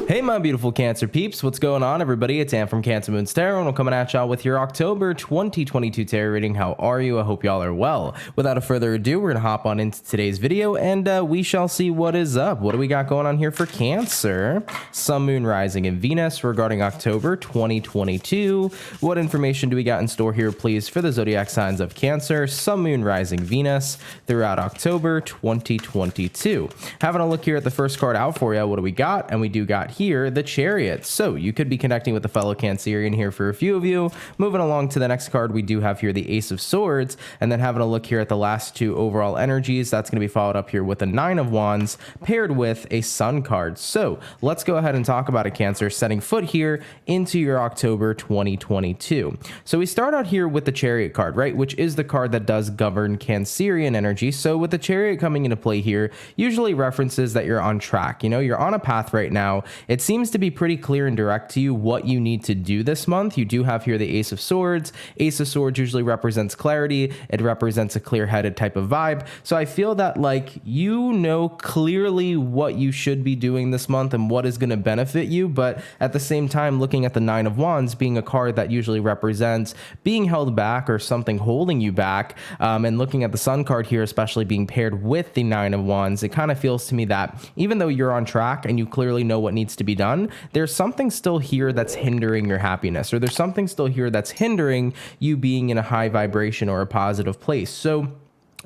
Hey my beautiful Cancer peeps, what's going on everybody? It's Ann from CancerMoonsTarot and we're coming at y'all with your October 2022 tarot reading. How are you? I hope y'all are well. Without a further ado, we're gonna hop on into today's video and we shall see what is up. What do we got going on here for Cancer? Sun, Moon, Rising, and Venus regarding October 2022. What information do we got in store here, please, for the zodiac signs of Cancer, Sun, Moon, Rising, Venus throughout October 2022? Having a look here at the first card out for you, what do we got? And we do got here the Chariot. So you could be connecting with a fellow Cancerian here for a few of you. Moving along to the next card, we do have here the Ace of Swords, and then having a look here at the last two overall energies, that's going to be followed up here with a Nine of Wands paired with a Sun card. So let's go ahead and talk about a Cancer setting foot here into your October 2022. So we start out here with the Chariot card, right, which is the card that does govern Cancerian energy. So with the Chariot coming into play here, usually references that you're on track. You know, you're on a path right now. It seems to be pretty clear and direct to you what you need to do this month. You do have here the Ace of Swords. Ace of Swords usually represents clarity. It represents a clear-headed type of vibe. So I feel that like you know clearly what you should be doing this month and what is going to benefit you. But at the same time, looking at the Nine of Wands being a card that usually represents being held back or something holding you back, and looking at the Sun card here, especially being paired with the Nine of Wands, it kind of feels to me that even though you're on track and you clearly know what needs to be done, there's something still here that's hindering your happiness, or there's something still here that's hindering you being in a high vibration or a positive place. So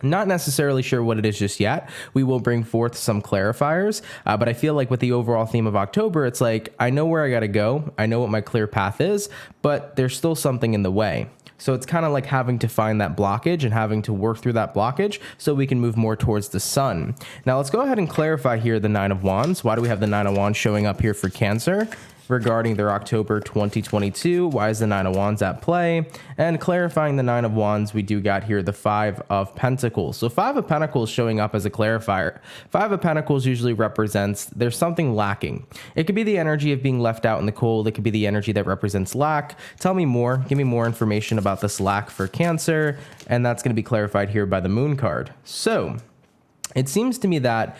not necessarily sure what it is just yet. We will bring forth some clarifiers, but I feel like with the overall theme of October, it's like, I know where I got to go. I know what my clear path is, but there's still something in the way. So it's kind of like having to find that blockage and having to work through that blockage so we can move more towards the Sun. Now let's go ahead and clarify here the Nine of Wands. Why do we have the Nine of Wands showing up here for Cancer regarding their October 2022? Why is the Nine of Wands at play? And clarifying the Nine of Wands, we do got here the Five of Pentacles. So Five of Pentacles showing up as a clarifier. Five of Pentacles usually represents there's something lacking. It could be the energy of being left out in the cold. It could be the energy that represents lack. Tell me more. Give me more information about this lack for Cancer. And that's going to be clarified here by the Moon card. So it seems to me that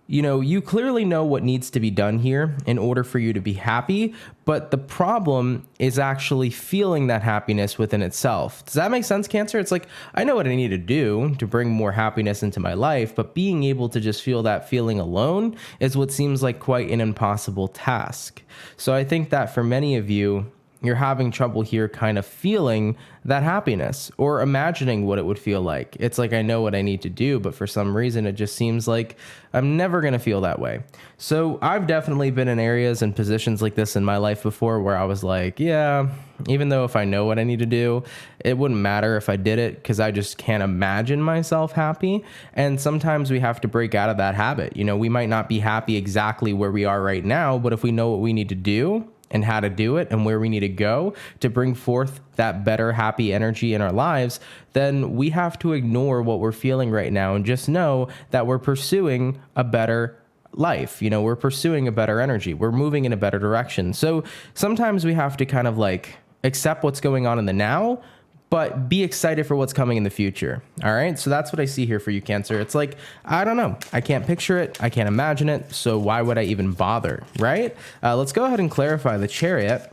you know, you clearly know what needs to be done here in order for you to be happy, but the problem is actually feeling that happiness within itself. Does that make sense, Cancer? It's like, I know what I need to do to bring more happiness into my life, but being able to just feel that feeling alone is what seems like quite an impossible task. So I think that for many of you, you're having trouble here kind of feeling that happiness or imagining what it would feel like. It's like, I know what I need to do, but for some reason, it just seems like I'm never going to feel that way. So I've definitely been in areas and positions like this in my life before where I was like, yeah, even though if I know what I need to do, it wouldn't matter if I did it because I just can't imagine myself happy. And sometimes we have to break out of that habit. You know, we might not be happy exactly where we are right now, but if we know what we need to do and how to do it and where we need to go to bring forth that better happy energy in our lives, then we have to ignore what we're feeling right now and just know that we're pursuing a better life. You know, we're pursuing a better energy. We're moving in a better direction. So sometimes we have to kind of like accept what's going on in the now, but be excited for what's coming in the future. All right. So that's what I see here for you, Cancer. It's like, I don't know. I can't picture it. I can't imagine it. So why would I even bother? Right. Let's go ahead and clarify the Chariot.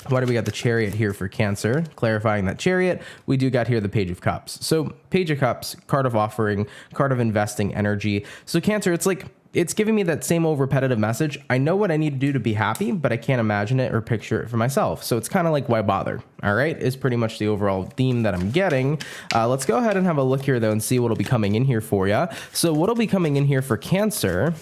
Why do we got the Chariot here for Cancer? Clarifying that Chariot, we do got here the Page of Cups. So Page of Cups, card of offering, card of investing energy. So Cancer, it's like, it's giving me that same old repetitive message. I know what I need to do to be happy, but I can't imagine it or picture it for myself. So it's kind of like, why bother? All right, is pretty much the overall theme that I'm getting. Let's go ahead and have a look here, though, and see what'll be coming in here for you. So what'll be coming in here for Cancer,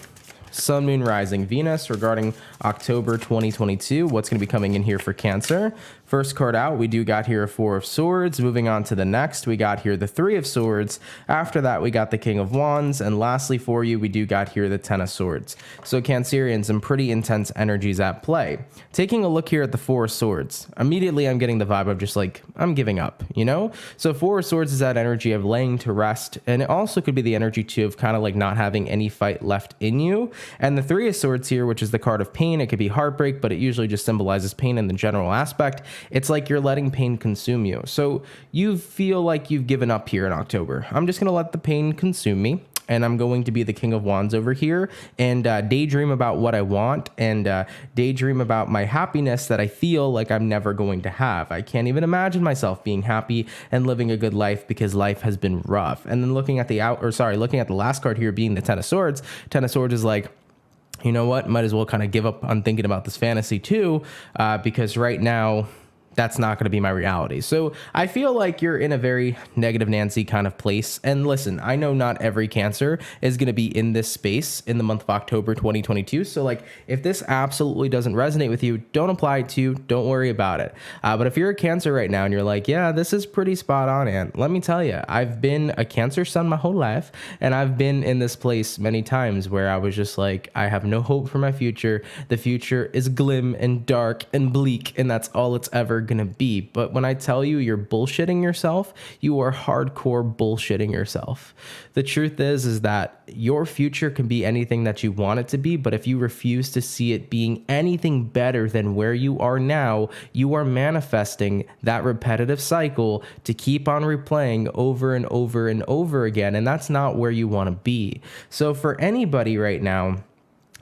Sun, Moon, Rising, Venus regarding October 2022. What's going to be coming in here for Cancer? First card out, we do got here a Four of Swords. Moving on to the next, we got here the Three of Swords. After that, we got the King of Wands. And lastly for you, we do got here the Ten of Swords. So Cancerians, some pretty intense energies at play. Taking a look here at the Four of Swords, immediately I'm getting the vibe of just like, I'm giving up, you know? So Four of Swords is that energy of laying to rest. And it also could be the energy too of kind of like not having any fight left in you. And the Three of Swords here, which is the card of pain, it could be heartbreak, but it usually just symbolizes pain in the general aspect. It's like you're letting pain consume you. So you feel like you've given up here in October. I'm just going to let the pain consume me. and I'm going to be the King of Wands over here and daydream about what I want and daydream about my happiness that I feel like I'm never going to have. I can't even imagine myself being happy and living a good life because life has been rough. And then looking at the last card here being the Ten of Swords. Ten of Swords is like, you know what, might as well kind of give up on thinking about this fantasy too, because right now that's not going to be my reality. So I feel like you're in a very negative Nancy kind of place. And listen, I know not every Cancer is going to be in this space in the month of October 2022. So like, if this absolutely doesn't resonate with you, don't apply to you. Don't worry about it. But if you're a Cancer right now and you're like, yeah, this is pretty spot on, and let me tell you, I've been a Cancer sun my whole life, and I've been in this place many times where I was just like, I have no hope for my future. The future is glim and dark and bleak, and that's all it's ever gonna be. But when I tell you you're bullshitting yourself, you are hardcore bullshitting yourself. The truth is that your future can be anything that you want it to be, but if you refuse to see it being anything better than where you are now, you are manifesting that repetitive cycle to keep on replaying over and over and over again, and that's not where you want to be. So for anybody right now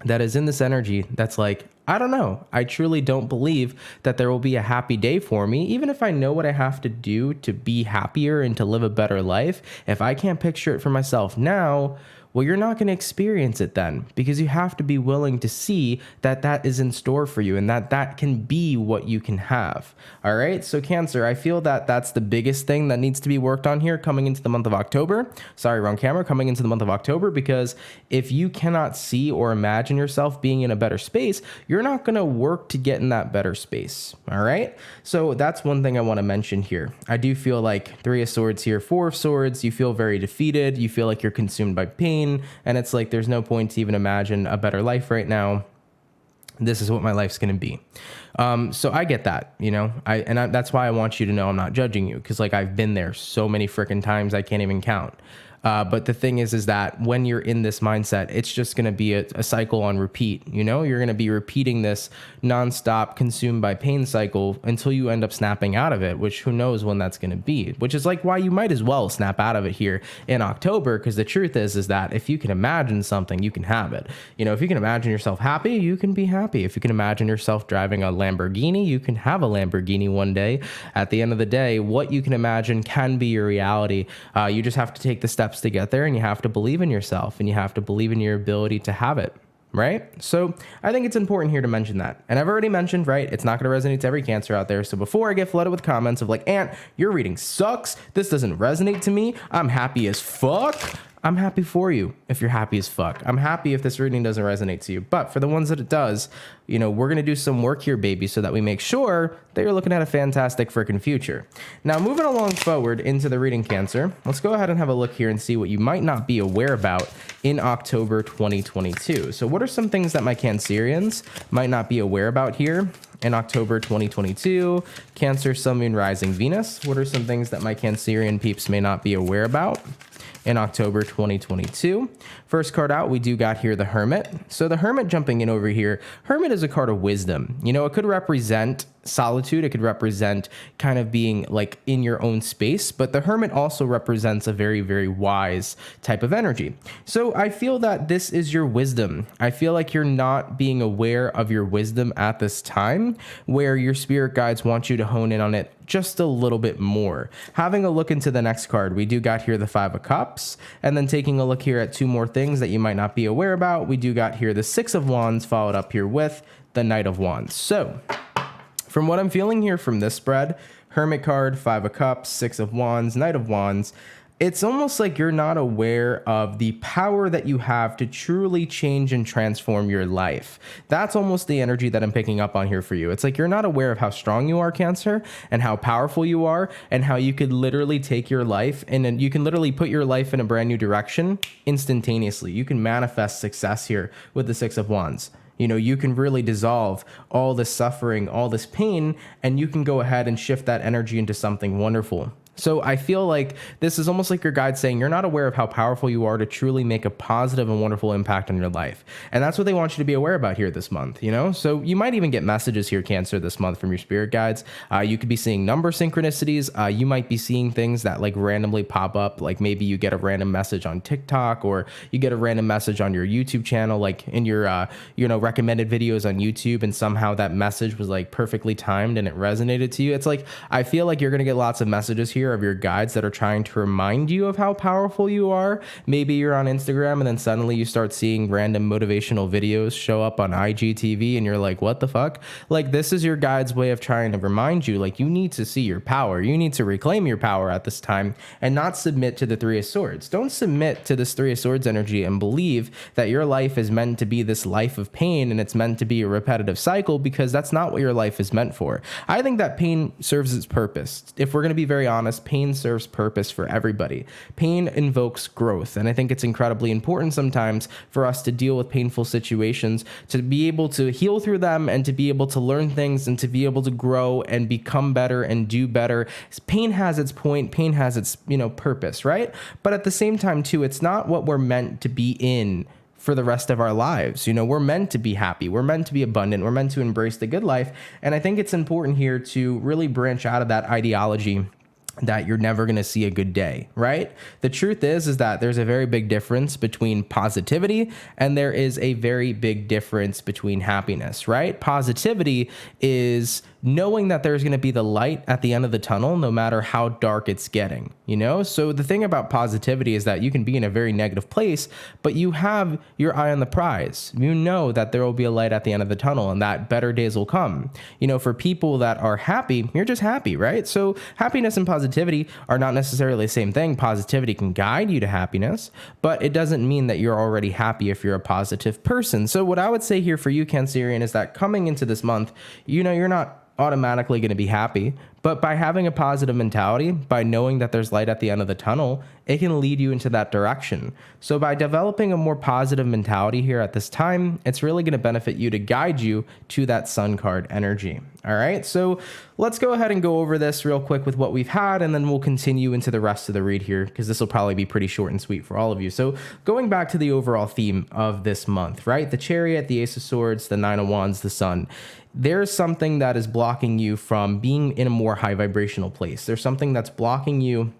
that is in this energy that's like, I don't know, I truly don't believe that there will be a happy day for me, even if I know what I have to do to be happier and to live a better life. If I can't picture it for myself now, well, you're not going to experience it then, because you have to be willing to see that that is in store for you and that that can be what you can have. All right. So Cancer, I feel that that's the biggest thing that needs to be worked on here coming into the month of October. Sorry, wrong camera. Coming into the month of October, because if you cannot see or imagine yourself being in a better space, you're not going to work to get in that better space. All right. So that's one thing I want to mention here. I do feel like Three of Swords here, Four of Swords, you feel very defeated. You feel like you're consumed by pain. And it's like, there's no point to even imagine a better life right now. This is what my life's going to be. So I get that, you know, that's why I want you to know I'm not judging you. Cause like I've been there so many freaking times, I can't even count. But the thing is that when you're in this mindset, it's just going to be a cycle on repeat. You know, you're going to be repeating this nonstop consumed by pain cycle until you end up snapping out of it, which who knows when that's going to be, which is like why you might as well snap out of it here in October. Because the truth is that if you can imagine something, you can have it. You know, if you can imagine yourself happy, you can be happy. If you can imagine yourself driving a Lamborghini, you can have a Lamborghini one day. At the end of the day, what you can imagine can be your reality. You just have to take the steps to get there, and you have to believe in yourself, and you have to believe in your ability to have it, right? So I think it's important here to mention that. And I've already mentioned, right, it's not going to resonate to every Cancer out there. So before I get flooded with comments of like, Ant, your reading sucks, this doesn't resonate to me, I'm happy as fuck, I'm happy for you if you're happy as fuck. I'm happy if this reading doesn't resonate to you. But for the ones that it does, you know, we're going to do some work here, baby, so that we make sure that you're looking at a fantastic freaking future. Now, moving along forward into the reading, Cancer, let's go ahead and have a look here and see what you might not be aware about in October 2022. So what are some things that my Cancerians might not be aware about here in October 2022? Cancer, Sun, Moon, Rising, Venus. What are some things that my Cancerian peeps may not be aware about in October 2022? First card out, we do got here the Hermit. So the Hermit jumping in over here, Hermit is a card of wisdom. You know, it could represent solitude, it could represent kind of being like in your own space, but the Hermit also represents a very, very wise type of energy. So I feel that this is your wisdom. I feel like you're not being aware of your wisdom at this time, where your spirit guides want you to hone in on it just a little bit more. Having a look into the next card, we do got here the Five of Cups, and then taking a look here at two more things that you might not be aware about, we do got here the Six of Wands, followed up here with the Knight of Wands. So from what I'm feeling here from this spread, Hermit card, Five of Cups, Six of Wands, Knight of Wands, it's almost like you're not aware of the power that you have to truly change and transform your life. That's almost the energy that I'm picking up on here for you. It's like you're not aware of how strong you are, Cancer, and how powerful you are, and how you could literally take your life and you can literally put your life in a brand new direction instantaneously. You can manifest success here with the Six of Wands. You know, you can really dissolve all this suffering, all this pain, and you can go ahead and shift that energy into something wonderful. So I feel like this is almost like your guide saying you're not aware of how powerful you are to truly make a positive and wonderful impact on your life. And that's what they want you to be aware about here this month, you know? So you might even get messages here, Cancer, this month from your spirit guides. You could be seeing number synchronicities. You might be seeing things that like randomly pop up. Like maybe you get a random message on TikTok, or you get a random message on your YouTube channel, like in your, recommended videos on YouTube. And somehow that message was like perfectly timed and it resonated to you. It's like, I feel like you're going to get lots of messages here of your guides that are trying to remind you of how powerful you are. Maybe you're on Instagram and then suddenly you start seeing random motivational videos show up on IGTV and you're like, what the fuck? Like, this is your guide's way of trying to remind you, like, you need to see your power. You need to reclaim your power at this time and not submit to the Three of Swords. Don't submit to this Three of Swords energy and believe that your life is meant to be this life of pain and it's meant to be a repetitive cycle, because that's not what your life is meant for. I think that pain serves its purpose. If we're going to be very honest, pain serves purpose for everybody. Pain invokes growth. And I think it's incredibly important sometimes for us to deal with painful situations, to be able to heal through them and to be able to learn things and to be able to grow and become better and do better. Pain has its point. Pain has its, purpose, right? But at the same time too, it's not what we're meant to be in for the rest of our lives. We're meant to be happy. We're meant to be abundant. We're meant to embrace the good life. And I think it's important here to really branch out of that ideology that you're never going to see a good day, right? The truth is that there's a very big difference between positivity and there is a very big difference between happiness, right? Positivity is knowing that there's going to be the light at the end of the tunnel, no matter how dark it's getting, So the thing about positivity is that you can be in a very negative place, but you have your eye on the prize. You know that there will be a light at the end of the tunnel and that better days will come. For people that are happy, you're just happy, right? So happiness and positivity are not necessarily the same thing. Positivity can guide you to happiness, but it doesn't mean that you're already happy if you're a positive person. So what I would say here for you, Cancerian, is that coming into this month, you're not automatically going to be happy, but by having a positive mentality, by knowing that there's light at the end of the tunnel, it can lead you into that direction. So by developing a more positive mentality here at this time, it's really going to benefit you to guide you to that Sun card energy. All right, so let's go ahead and go over this real quick with what we've had, and then we'll continue into the rest of the read here, because this will probably be pretty short and sweet for all of you. So going back to the overall theme of this month, right? The Chariot, the Ace of Swords, the Nine of Wands, the Sun. There's something that is blocking you from being in a more high vibrational place. There's something that's blocking you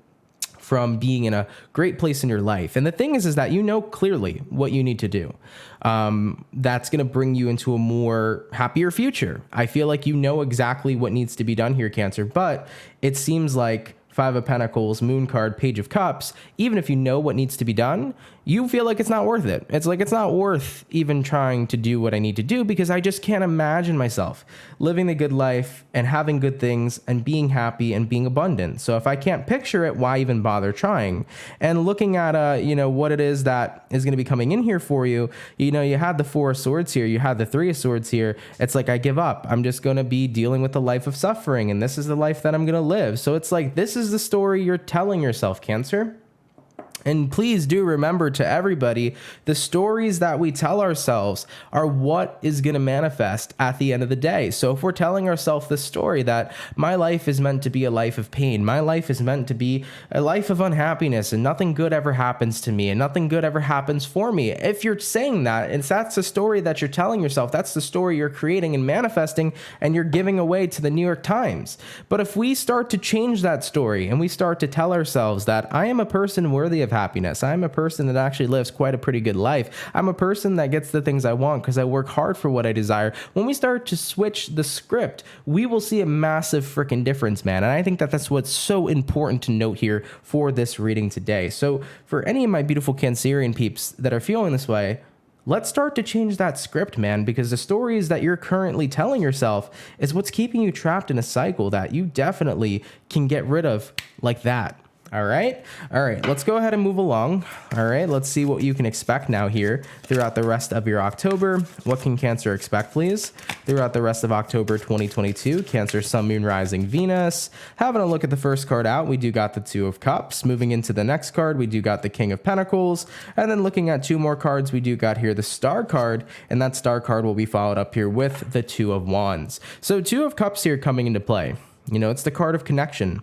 from being in a great place in your life. And the thing is that you know clearly what you need to do. That's going to bring you into a more happier future. I feel like you know exactly what needs to be done here, Cancer, but it seems like Five of Pentacles, Moon card, Page of Cups, even if you know what needs to be done, you feel like it's not worth it. It's like, it's not worth even trying to do what I need to do, because I just can't imagine myself living the good life and having good things and being happy and being abundant. So if I can't picture it, why even bother trying? And looking at, what it is that is going to be coming in here for you, you had the Four of Swords here, you had the Three of Swords here. It's like, I give up. I'm just going to be dealing with the life of suffering, and this is the life that I'm going to live. So it's like, this is the story you're telling yourself, Cancer. And please do remember, to everybody, the stories that we tell ourselves are what is going to manifest at the end of the day. So if we're telling ourselves the story that my life is meant to be a life of pain, my life is meant to be a life of unhappiness, and nothing good ever happens to me and nothing good ever happens for me, if you're saying that, and that's the story that you're telling yourself, that's the story you're creating and manifesting, and you're giving away to the New York Times. But if we start to change that story and we start to tell ourselves that I am a person worthy of happiness, I'm a person that actually lives quite a pretty good life, I'm a person that gets the things I want because I work hard for what I desire, when we start to switch the script, we will see a massive freaking difference, man. And I think that that's what's so important to note here for this reading today. So for any of my beautiful Cancerian peeps that are feeling this way, let's start to change that script, man, because the stories that you're currently telling yourself is what's keeping you trapped in a cycle that you definitely can get rid of like that. All right. Let's go ahead and move along. All right. Let's see what you can expect now here throughout the rest of your October. What can Cancer expect, please? Throughout the rest of October 2022, Cancer, Sun, Moon, Rising, Venus. Having a look at the first card out, we do got the Two of Cups. Moving into the next card, we do got the King of Pentacles. And then looking at two more cards, we do got here the Star card. And that Star card will be followed up here with the Two of Wands. So Two of Cups here coming into play. It's the card of connection.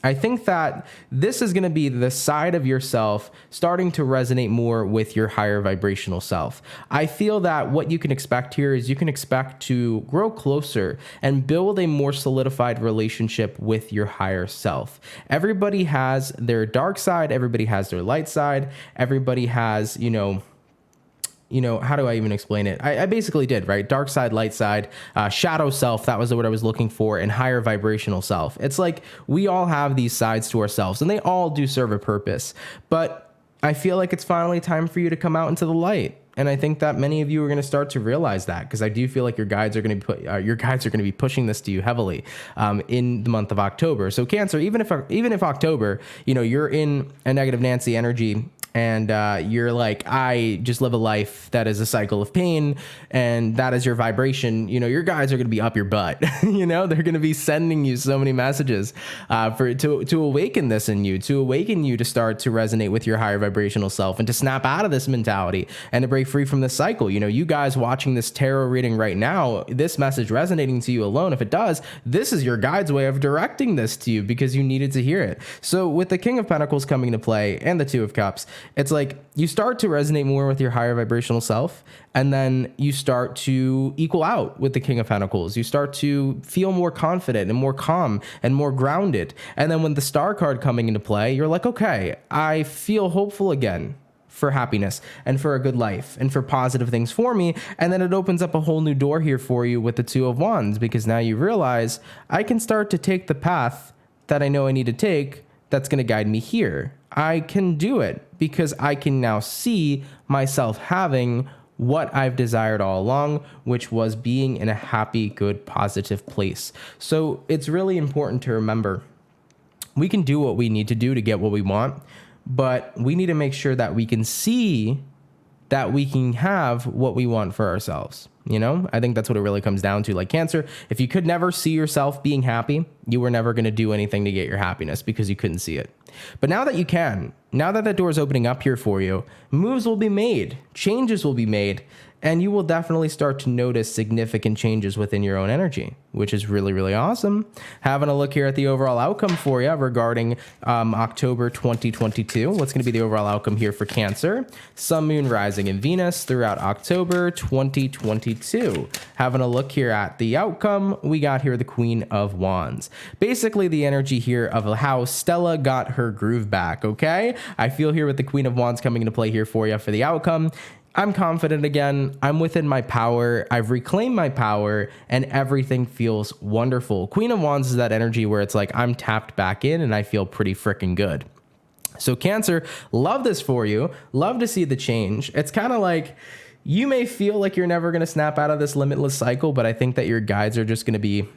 I think that this is going to be the side of yourself starting to resonate more with your higher vibrational self. I feel that what you can expect here is you can expect to grow closer and build a more solidified relationship with your higher self. Everybody has their dark side, everybody has their light side, everybody has, how do I even explain it? I basically did, right? Dark side, light side, shadow self. That was the word I was looking for, and higher vibrational self. It's like we all have these sides to ourselves and they all do serve a purpose. But I feel like it's finally time for you to come out into the light. And I think that many of you are going to start to realize that, because I do feel like your guides are going to be pushing this to you heavily in the month of October. So Cancer, even if October, you're in a negative Nancy energy, and you're like, I just live a life that is a cycle of pain, and that is your vibration, your guides are going to be up your butt. They're going to be sending you so many messages to awaken this in you, to awaken you to start to resonate with your higher vibrational self and to snap out of this mentality and to break free from this cycle. You guys watching this tarot reading right now, this message resonating to you alone, if it does, this is your guide's way of directing this to you because you needed to hear it. So with the King of Pentacles coming into play and the Two of Cups, it's like you start to resonate more with your higher vibrational self, and then you start to equal out with the King of Pentacles. You start to feel more confident and more calm and more grounded. And then when the Star card coming into play, you're like, okay, I feel hopeful again for happiness and for a good life and for positive things for me. And then it opens up a whole new door here for you with the Two of Wands, because now you realize I can start to take the path that I know I need to take that's going to guide me here. I can do it because I can now see myself having what I've desired all along, which was being in a happy, good, positive place. So it's really important to remember we can do what we need to do to get what we want, but we need to make sure that we can see that we can have what we want for ourselves. I think that's what it really comes down to. Like Cancer, if you could never see yourself being happy, you were never going to do anything to get your happiness because you couldn't see it. But now that you can, now that door is opening up here for you, moves will be made, changes will be made, and you will definitely start to notice significant changes within your own energy, which is really, really awesome. Having a look here at the overall outcome for you regarding October 2022. What's going to be the overall outcome here for Cancer? Sun, Moon, Rising, and Venus throughout October 2022. Having a look here at the outcome, we got here the Queen of Wands. Basically, the energy here of how Stella got her groove back, okay? I feel here with the Queen of Wands coming into play here for you for the outcome. I'm confident again. I'm within my power. I've reclaimed my power and everything feels wonderful. Queen of Wands is that energy where it's like I'm tapped back in and I feel pretty freaking good. So Cancer, love this for you. Love to see the change. It's kind of like you may feel like you're never going to snap out of this limitless cycle, but I think that your guides are just going to be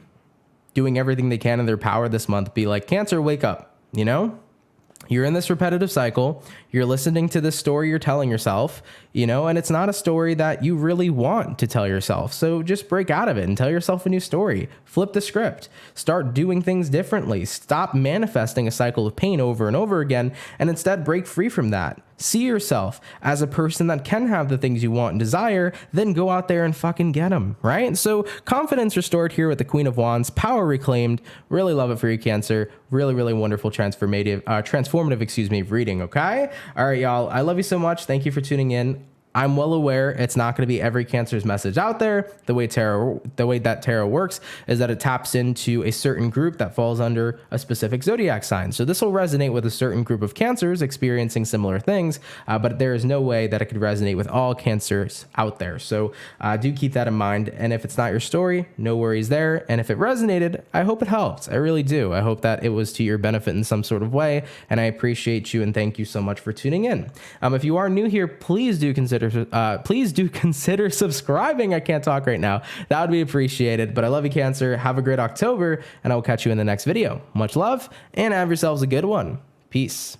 doing everything they can in their power this month. Be like, Cancer, wake up, You're in this repetitive cycle. You're listening to this story you're telling yourself, and it's not a story that you really want to tell yourself. So just break out of it and tell yourself a new story. Flip the script. Start doing things differently. Stop manifesting a cycle of pain over and over again, and instead break free from that. See yourself as a person that can have the things you want and desire, then go out there and fucking get them, right? So confidence restored here with the Queen of Wands, power reclaimed. Really love it for you, Cancer. Really, really wonderful transformative reading, okay? All right, y'all. I love you so much. Thank you for tuning in. I'm well aware it's not going to be every Cancer's message out there. The way that tarot works is that it taps into a certain group that falls under a specific zodiac sign. So this will resonate with a certain group of Cancers experiencing similar things, but there is no way that it could resonate with all Cancers out there. So do keep that in mind. And if it's not your story, no worries there. And if it resonated, I hope it helped. I really do. I hope that it was to your benefit in some sort of way. And I appreciate you and thank you so much for tuning in. If you are new here, please do consider subscribing. I can't talk right now. That would be appreciated. But I love you, Cancer. Have a great October, and I will catch you in the next video. Much love, and have yourselves a good one. Peace.